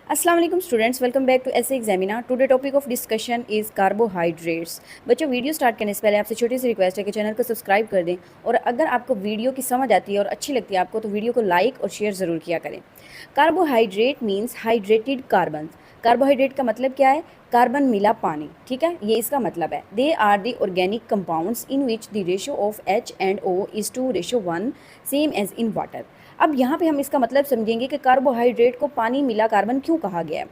अस्सलाम वालेकुम students, welcome back to ऐसे एग्जामिना। Today topic of discussion is carbohydrates. बच्चों, वीडियो स्टार्ट करने से पहले आपसे छोटी सी रिक्वेस्ट है कि चैनल को सब्सक्राइब कर दें, और अगर आपको वीडियो की समझ आती है और अच्छी लगती है आपको तो वीडियो को लाइक और शेयर ज़रूर किया करें। Carbohydrate means hydrated carbon. Carbohydrate का मतलब क्या है? कार्बन मिला पानी, ठीक है, ये इसका मतलब है। They are the organic compounds in which the ratio of H&O is 2:1, same as in water. अब यहाँ पे हम इसका मतलब समझेंगे कि कार्बोहाइड्रेट को पानी मिला कार्बन क्यों कहा गया है।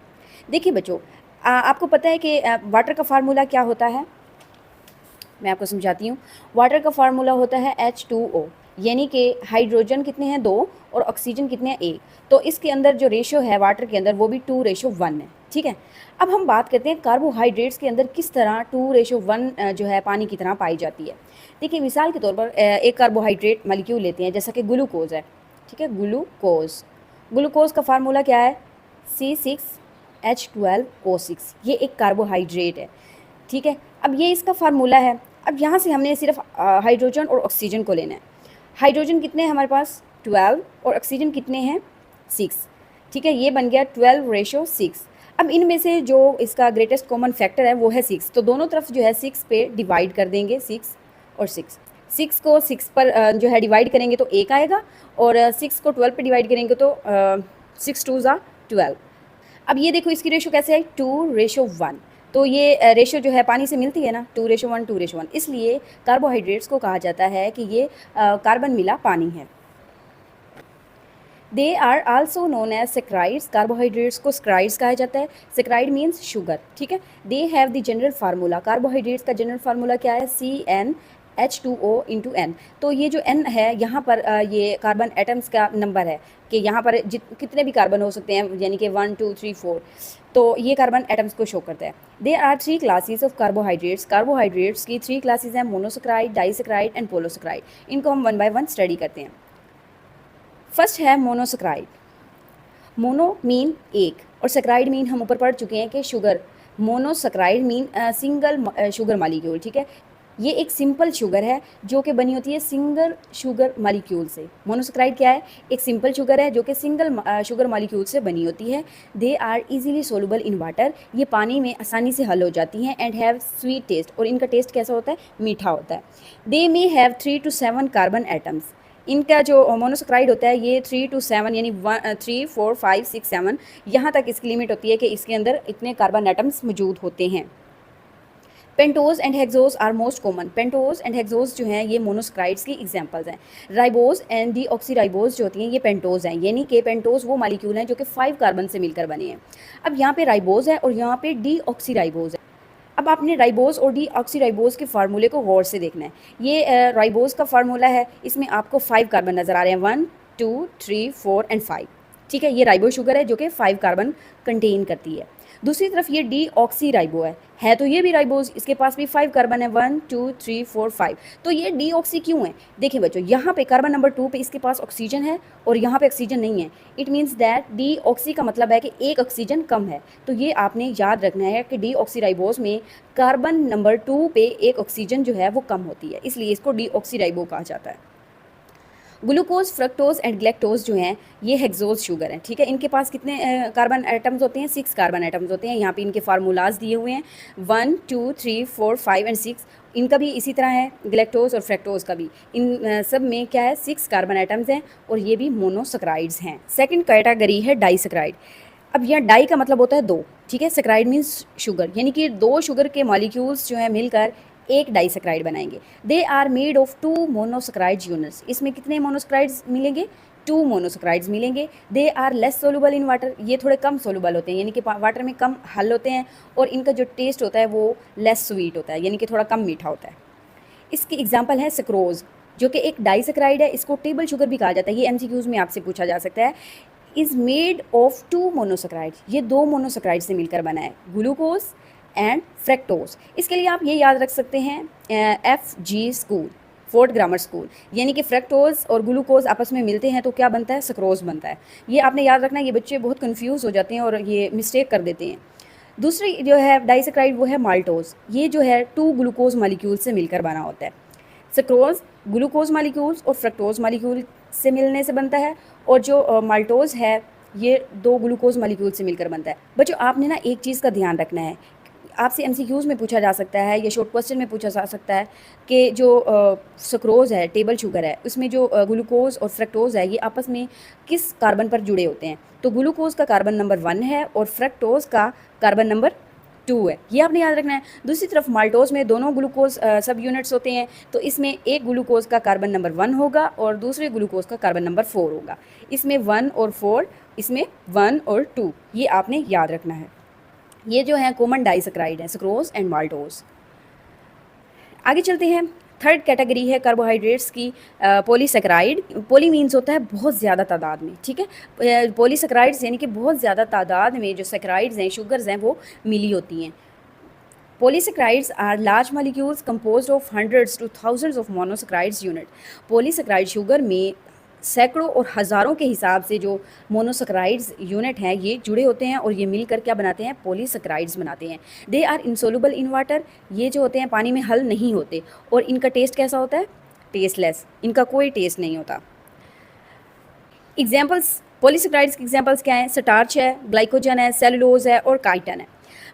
देखिए बच्चों, आपको पता है कि वाटर का फार्मूला क्या होता है? मैं आपको समझाती हूँ। वाटर का फार्मूला होता है H2O, यानी कि हाइड्रोजन कितने हैं? 2, और ऑक्सीजन कितने हैं? 1। तो इसके अंदर जो रेशियो है वाटर के अंदर वो भी 2:1 है, ठीक है। अब हम बात करते हैं कार्बोहाइड्रेट्स के अंदर किस तरह 2:1 जो है पानी की तरह पाई जाती है। देखिए, मिसाल के तौर पर एक कार्बोहाइड्रेट मॉलिक्यूल लेते हैं, जैसा कि ग्लूकोज है, ठीक है। ग्लूकोज का फार्मूला क्या है? C6H12O6। ये एक कार्बोहाइड्रेट है, ठीक है। अब ये इसका फार्मूला है। अब यहाँ से हमने सिर्फ हाइड्रोजन और ऑक्सीजन को लेना है। हाइड्रोजन कितने हैं हमारे पास? 12, और ऑक्सीजन कितने हैं? 6, ठीक है। ये बन गया 12:6। अब इनमें से जो इसका ग्रेटेस्ट कॉमन फैक्टर है वो है 6, तो दोनों तरफ जो है 6 पे डिवाइड कर देंगे, 6 और 6। 6 को 6 पर जो है डिवाइड करेंगे तो 1 आएगा, और 6 को 12 पे डिवाइड करेंगे तो 6 2 ज़ा 12। अब ये देखो इसकी रेशो कैसे है? 2:1। तो ये रेशो जो है पानी से मिलती है ना, 2:1, इसलिए कार्बोहाइड्रेट्स को कहा जाता है कि ये कार्बन मिला पानी है। They are also known as saccharides. Carbohydrates को सेक्राइड्स कहा जाता है। सेक्राइड मीन्स शुगर, ठीक है। They have the general formula. Carbohydrates का जनरल फार्मूला क्या है? CnH2O/N। तो ये जो N है यहाँ पर ये कार्बन एटम्स का नंबर है कि यहाँ पर कितने भी कार्बन हो सकते हैं, यानी कि 1 2 3 4। तो ये कार्बन एटम्स को शो करता है। There are 3 classes of carbohydrates. Carbohydrates की 3 क्लासेस हैं: मोनोसेक्राइड, डाइसेक्राइड एंड पोलोसेक्राइड। इनको हम 1 बाय 1 स्टडी करते हैं। फर्स्ट है मोनोसेक्राइड। मोनो मीन एक, और सेक्राइड मीन हम ऊपर पढ़ चुके हैं कि sugar. Monosaccharide mean single sugar molecule, ठीक है। ये एक सिंपल शुगर है जो कि बनी होती है सिंगल शुगर मॉलिक्यूल से। मोनोसेक्राइड क्या है? एक सिंपल शुगर है जो कि सिंगल शुगर मॉलिक्यूल से बनी होती है। They are easily soluble in water. ये पानी में आसानी से हल हो जाती हैं। एंड हैव स्वीट टेस्ट, और इनका टेस्ट कैसा होता है? मीठा होता है। They may have 3 to 7 carbon atoms. इनका जो मोनोसेक्राइड होता है ये 3 to 7 यानी 3 4 5 6 7, यहाँ तक इसकी लिमिट होती है कि इसके अंदर इतने कार्बन एटम्स मौजूद होते हैं। Pentose and hexose are most common. Pentose and hexose जो हैं ये मोनोसेक्राइड्स की एग्जांपल्स हैं। राइबोज एंड डीऑक्सीराइबोज जो होती हैं ये पेंटोज हैं, यानी कि पेंटोज वो मॉलिक्यूल हैं जो कि 5 कार्बन से मिलकर बने हैं। अब यहाँ पे राइबोज है और यहाँ पे डीऑक्सीराइबोज है। अब आपने राइबोज और डीऑक्सीराइबोज के फार्मूले को गौर से देखना है। ये राइबोज का फार्मूला है, इसमें आपको 5 कार्बन नज़र आ रहे हैं, 1 2 3 4 एंड 5, ठीक है। ये राइबो शुगर है जो कि 5 कार्बन कंटेन करती है। दूसरी तरफ ये डीऑक्सीराइबो है तो ये भी राइबोज, इसके पास भी 5 कार्बन है, 1 2 3 4 5। तो ये डीऑक्सी क्यों है? देखिए बच्चों, यहाँ पे कार्बन नंबर 2 पे इसके पास ऑक्सीजन है और यहाँ पे ऑक्सीजन नहीं है। इट मीन्स दैट डीऑक्सी का मतलब है कि एक ऑक्सीजन कम है। तो ये आपने याद रखना है कि डीऑक्सीराइबोज में कार्बन नंबर 2 पे एक ऑक्सीजन जो है वो कम होती है, इसलिए इसको डीऑक्सीराइबो कहा जाता है। ग्लूकोज, फ्रक्टोज एंड ग्लैक्टोज जो हैं ये हेक्सोज शुगर हैं, ठीक है। इनके पास कितने कार्बन एटम्स होते हैं? 6 कार्बन एटम्स होते हैं। यहाँ पे इनके फार्मूलाज दिए हुए हैं, 1 2 3 4 5 एंड 6। इनका भी इसी तरह है, ग्लैक्टोज और फ्रक्टोज का भी। इन सब में क्या है? 6 कार्बन एटम्स हैं, और ये भी मोनोसेक्राइड्स हैं। सेकेंड कैटेगरी है डाइसेक्राइड। अब यहाँ डाई का मतलब होता है 2, ठीक है। सेक्राइड मीन्स शुगर, यानी कि 2 शुगर के मॉलिक्यूल्स जो है मिलकर एक डाइसेक्राइड बनाएंगे। They are made of 2 monosaccharide units. इसमें कितने मोनोसेक्राइड्स मिलेंगे? 2 मोनोसेक्राइड्स मिलेंगे। They are less soluble in water. ये थोड़े कम सोलुबल होते हैं, यानी कि वाटर में कम हल होते हैं, और इनका जो टेस्ट होता है वो लेस स्वीट होता है, यानी कि थोड़ा कम मीठा होता है। इसकी एग्जाम्पल है सक्रोज, जो कि एक डाइसेक्राइड है। इसको टेबल शुगर भी कहा जाता है। ये MCQs में आपसे पूछा जा सकता है। Is made of 2 monosaccharide. ये 2 मोनोसेक्राइड से मिलकर बना है, ग्लूकोज एंड फ्रक्टोज। इसके लिए आप ये याद रख सकते हैं FG school, fourth grammar school, यानी कि फ्रक्टोज और ग्लूकोज आपस में मिलते हैं तो क्या बनता है? सक्रोज बनता है। ये आपने याद रखना है, ये बच्चे बहुत कंफ्यूज हो जाते हैं और ये मिस्टेक कर देते हैं। दूसरी जो है डाइसेक्राइड वो है माल्टोज। ये जो है 2 ग्लूकोज मॉलिक्यूल से मिलकर बना होता है। सक्रोज ग्लूकोज मॉलिक्यूल्स और फ्रक्टोज मॉलिक्यूल से मिलने से बनता है, और जो माल्टोज है ये 2 ग्लूकोज मॉलिक्यूल से मिलकर बनता है। बच्चों आपने ना एक चीज़ का ध्यान रखना है, आपसे एमसीक्यूज़ में पूछा जा सकता है या शॉर्ट क्वेश्चन में पूछा जा सकता है कि जो सुक्रोज़ है, टेबल शुगर है, उसमें जो ग्लूकोज़ और फ्रक्टोज़ है, ये आपस में किस कार्बन पर जुड़े होते हैं। तो ग्लूकोज़ का कार्बन नंबर 1 है और फ्रक्टोज़ का कार्बन नंबर 2 है, ये आपने याद रखना है। दूसरी तरफ माल्टोज़ में दोनों ग्लूकोज़ सब यूनिट्स होते हैं, तो इसमें एक ग्लूकोज़ का कार्बन नंबर 1 होगा और दूसरे ग्लूकोज़ का कार्बन नंबर 4 होगा। इसमें 1 और 4, इसमें 1 और 2, ये आपने याद रखना है। ये जो है कॉमन डाइसक्राइड है, सुक्रोज एंड माल्टोज। आगे चलते हैं। थर्ड कैटेगरी है कार्बोहाइड्रेट्स की पॉलीसेक्राइड। पॉली मीन्स होता है बहुत ज़्यादा तादाद में, ठीक है। पॉलीसेक्राइड्स यानी कि बहुत ज़्यादा तादाद में जो सेक्राइड्स हैं, शुगर्स हैं, वो मिली होती हैं। Polysaccharides are large molecules composed of hundreds to thousands of monosaccharides unit. Polysaccharide sugar में सैकड़ों और हज़ारों के हिसाब से जो मोनोसेक्राइड्स यूनिट हैं ये जुड़े होते हैं और ये मिलकर क्या बनाते हैं, पॉलीसेक्राइड्स बनाते हैं। They are insoluble in water, ये जो होते हैं पानी में हल नहीं होते और इनका टेस्ट कैसा होता है, टेस्टलेस, इनका कोई टेस्ट नहीं होता। एग्जाम्पल्स पॉलीसेक्राइड्स के एग्जाम्पल्स क्या हैं, स्टार्च है, ग्लाइकोजन है, सेलुलोज है और काइटन है।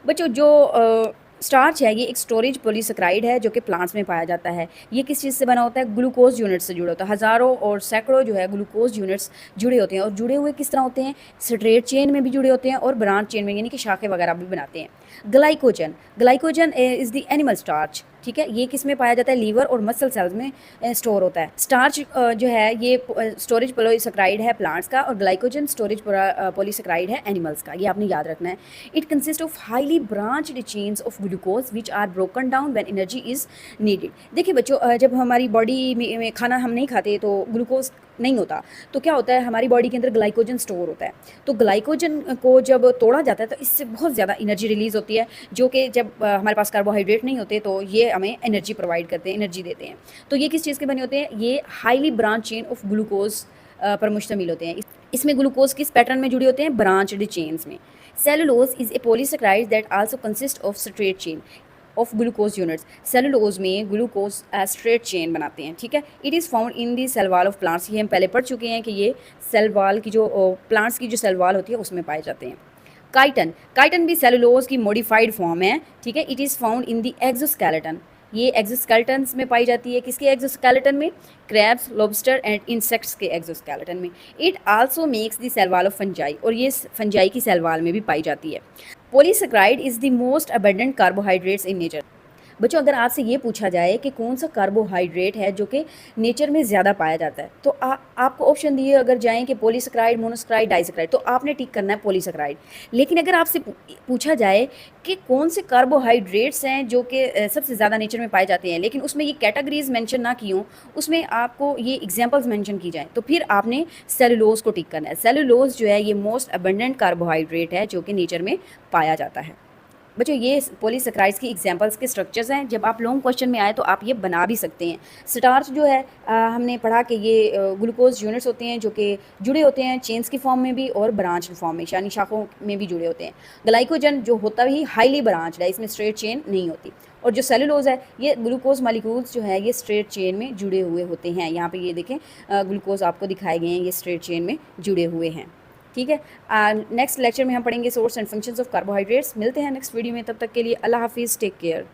बच्चों जो स्टार्च है ये एक स्टोरेज पॉलीसेक्राइड है जो कि प्लांट्स में पाया जाता है। ये किस चीज़ से बना होता है, ग्लूकोज यूनिट से जुड़ा होता है। हज़ारों और सैकड़ों जो है ग्लूकोज यूनिट्स जुड़े होते हैं और जुड़े हुए किस तरह होते हैं, स्ट्रेट चेन में भी जुड़े होते हैं और ब्रांच चेन में, यानी कि शाखे वगैरह भी बनाते हैं। Glycogen, glycogen is the animal starch, ठीक है। ये किस में पाया जाता है, लीवर और मसल सेल्स में स्टोर होता है। स्टार्च जो है ये स्टोरेज पॉलीसेक्राइड है प्लांट्स का और ग्लाइकोजन स्टोरेज पॉलीसेक्राइड है एनिमल्स का, ये आपने याद रखना है। It consist of highly branched chains of glucose which are broken down when energy is needed. देखिए बच्चों जब हमारी बॉडी में खाना हम नहीं खाते तो ग्लूकोज नहीं होता, तो क्या होता है हमारी बॉडी के अंदर ग्लाइकोजन स्टोर होता है। तो ग्लाइकोजन को जब तोड़ा जाता है तो इससे बहुत ज़्यादा एनर्जी रिलीज़ होती है, जो कि जब हमारे पास कार्बोहाइड्रेट नहीं होते तो ये हमें एनर्जी प्रोवाइड करते हैं, एनर्जी देते हैं। तो ये किस चीज़ के बने होते हैं, ये highly branch chain of glucose पर मुश्तमिल होते हैं। इसमें ग्लूकोज किस पैटर्न में जुड़े होते हैं, ब्रांच्ड चेन्स में। Cellulose is a polysaccharide that also consist of straight chain of glucose units. Cellulose में ग्लूकोज स्ट्रेट चेन बनाते हैं, ठीक है। It is found in the cell wall of plants, ये हम पहले पढ़ चुके हैं कि ये सेल वॉल की जो प्लांट्स की जो सेल वॉल होती है उसमें पाए जाते हैं। काइटन, काइटन भी सेलुलोज की मॉडिफाइड फॉर्म है, ठीक है। It is found in the exoskeleton, ये एक्सोस्केलेटन्स में पाई जाती है। किसके एक्सोस्केलेटन में, क्रैब्स, लॉबस्टर एंड इंसेक्ट्स के एक्सोस्केलेटन में। It also makes the cell wall of fungi, और ये फंजाई की सेल वॉल में भी पाई जाती है। Polysaccharide is the most abundant carbohydrates in nature. बच्चों अगर आपसे ये पूछा जाए कि कौन सा कार्बोहाइड्रेट है जो कि नेचर में ज़्यादा पाया जाता है, तो आपको ऑप्शन दिए अगर जाएं कि पॉलीसेक्राइड, मोनोसेक्राइड, डाइसेक्राइड, तो आपने टिक करना है पॉलीसेक्राइड। लेकिन अगर आपसे पूछा जाए कि कौन से कार्बोहाइड्रेट्स हैं जो कि सबसे ज़्यादा नेचर में पाए जाते हैं, लेकिन उसमें ये कैटेगरीज मेंशन ना की हों, उसमें आपको ये एग्जांपल्स मेंशन की जाएँ, तो फिर आपने सेलुलोज को टिक करना है। सेलुलोज जो है ये मोस्ट अबंडेंट कार्बोहाइड्रेट है जो कि नेचर में पाया जाता है। बच्चों ये पॉलीसेक्राइड्स की एग्जांपल्स के स्ट्रक्चर्स हैं, जब आप लॉन्ग क्वेश्चन में आए तो आप ये बना भी सकते हैं। स्टार्च जो है हमने पढ़ा कि ये ग्लूकोज यूनिट्स होते हैं जो कि जुड़े होते हैं चेन्स की फॉर्म में भी और ब्रांच फॉर्म में, यानी शाखों में भी जुड़े होते हैं। ग्लाइकोजन जो होता भी हाईली ब्रांच्ड है, इसमें स्ट्रेट चेन नहीं होती। और जो सेलुलोज है ये ग्लूकोज मॉलिक्यूल्स जो है ये स्ट्रेट चेन में जुड़े हुए होते हैं। यहाँ पे ये देखें ग्लूकोज आपको दिखाए गए हैं, ये स्ट्रेट चेन में जुड़े हुए हैं, ठीक है। नेक्स्ट लेक्चर में हम पढ़ेंगे source and functions of carbohydrates. मिलते हैं नेक्स्ट वीडियो में, तब तक के लिए अल्लाह हाफिज़, टेक केयर।